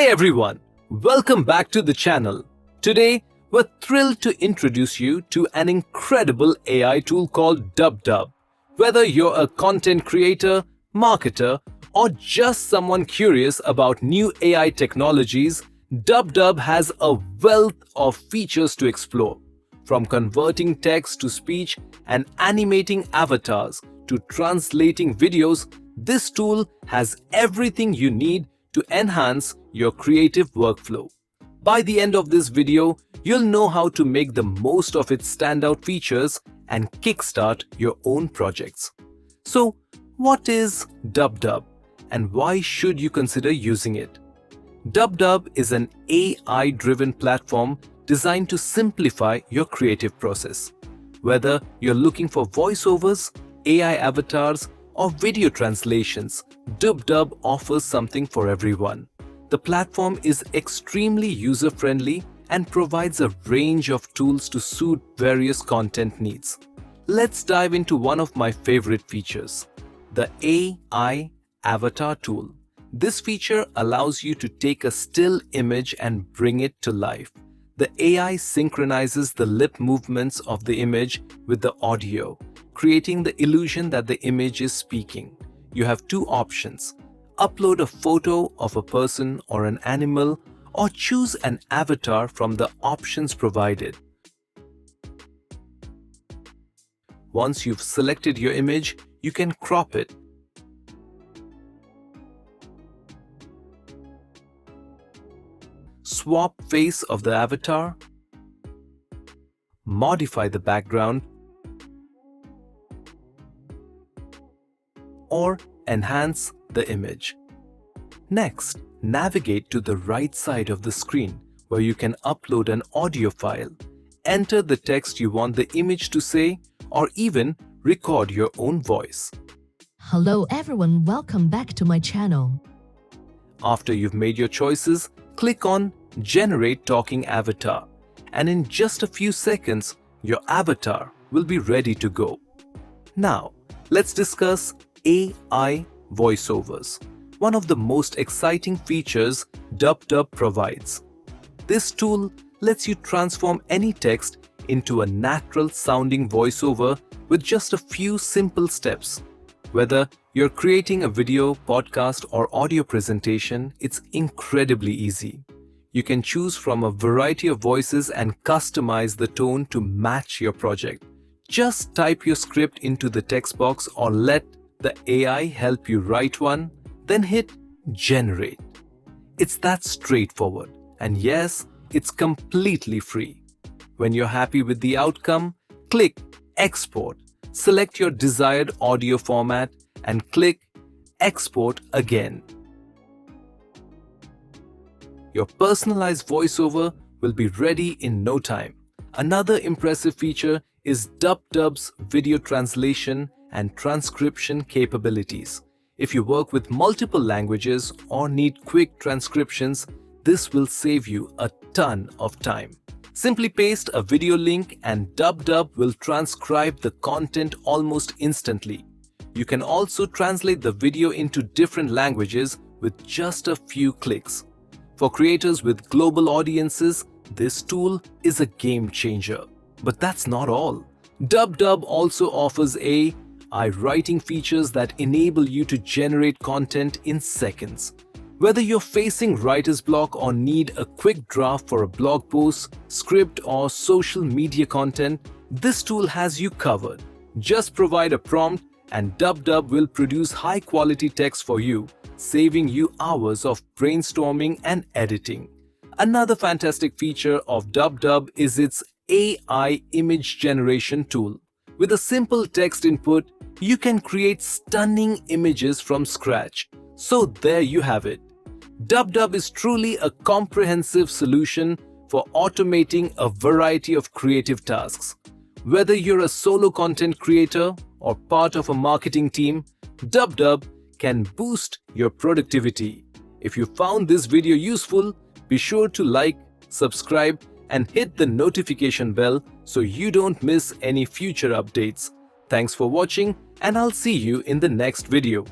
Hey everyone, welcome back to the channel. Today, we're thrilled to introduce you to an incredible AI tool called Dubdub. Whether you're a content creator, marketer, or just someone curious about new AI technologies, Dubdub has a wealth of features to explore. From converting text to speech and animating avatars to translating videos, this tool has everything you need to enhance your creative workflow. By the end of this video, you'll know how to make the most of its standout features and kickstart your own projects. So, what is Dubdub and why should you consider using it? Dubdub is an AI-driven platform designed to simplify your creative process. Whether you're looking for voiceovers, AI avatars, or video translations, Dubdub offers something for everyone. The platform is extremely user-friendly and provides a range of tools to suit various content needs. Let's dive into one of my favorite features, the AI Avatar tool. This feature allows you to take a still image and bring it to life. The AI synchronizes the lip movements of the image with the audio, creating the illusion that the image is speaking. You have two options: upload a photo of a person or an animal, or choose an avatar from the options provided. Once you've selected your image, you can crop it, swap face of the avatar, modify the background, or enhance the image. Next, navigate to the right side of the screen where you can upload an audio file, enter the text you want the image to say, or even record your own voice. Hello everyone, welcome back to my channel. After you've made your choices, click on Generate Talking Avatar, and in just a few seconds, your avatar will be ready to go. Now, let's discuss AI Voiceovers, one of the most exciting features Dubdub provides. This tool lets you transform any text into a natural-sounding voiceover with just a few simple steps. Whether you're creating a video, podcast, or audio presentation, it's incredibly easy. You can choose from a variety of voices and customize the tone to match your project. Just type your script into the text box or let the AI help you write one, then hit Generate. It's that straightforward, and yes, it's completely free. When you're happy with the outcome, click Export, select your desired audio format, and click Export again. Your personalized voiceover will be ready in no time. Another impressive feature is Dubdub's video translation and transcription capabilities. If you work with multiple languages or need quick transcriptions, this will save you a ton of time. Simply paste a video link and Dubdub will transcribe the content almost instantly. You can also translate the video into different languages with just a few clicks. For creators with global audiences, this tool is a game changer. But that's not all. Dubdub also offers AI writing features that enable you to generate content in seconds. Whether you're facing writer's block or need a quick draft for a blog post, script, or social media content, this tool has you covered. Just provide a prompt and Dubdub will produce high-quality text for you, saving you hours of brainstorming and editing. Another fantastic feature of Dubdub is its AI image generation tool. With a simple text input, you can create stunning images from scratch. So there you have it. Dubdub is truly a comprehensive solution for automating a variety of creative tasks. Whether you're a solo content creator or part of a marketing team, Dubdub can boost your productivity. If you found this video useful, be sure to like, subscribe, and hit the notification bell so you don't miss any future updates. Thanks for watching, and I'll see you in the next video.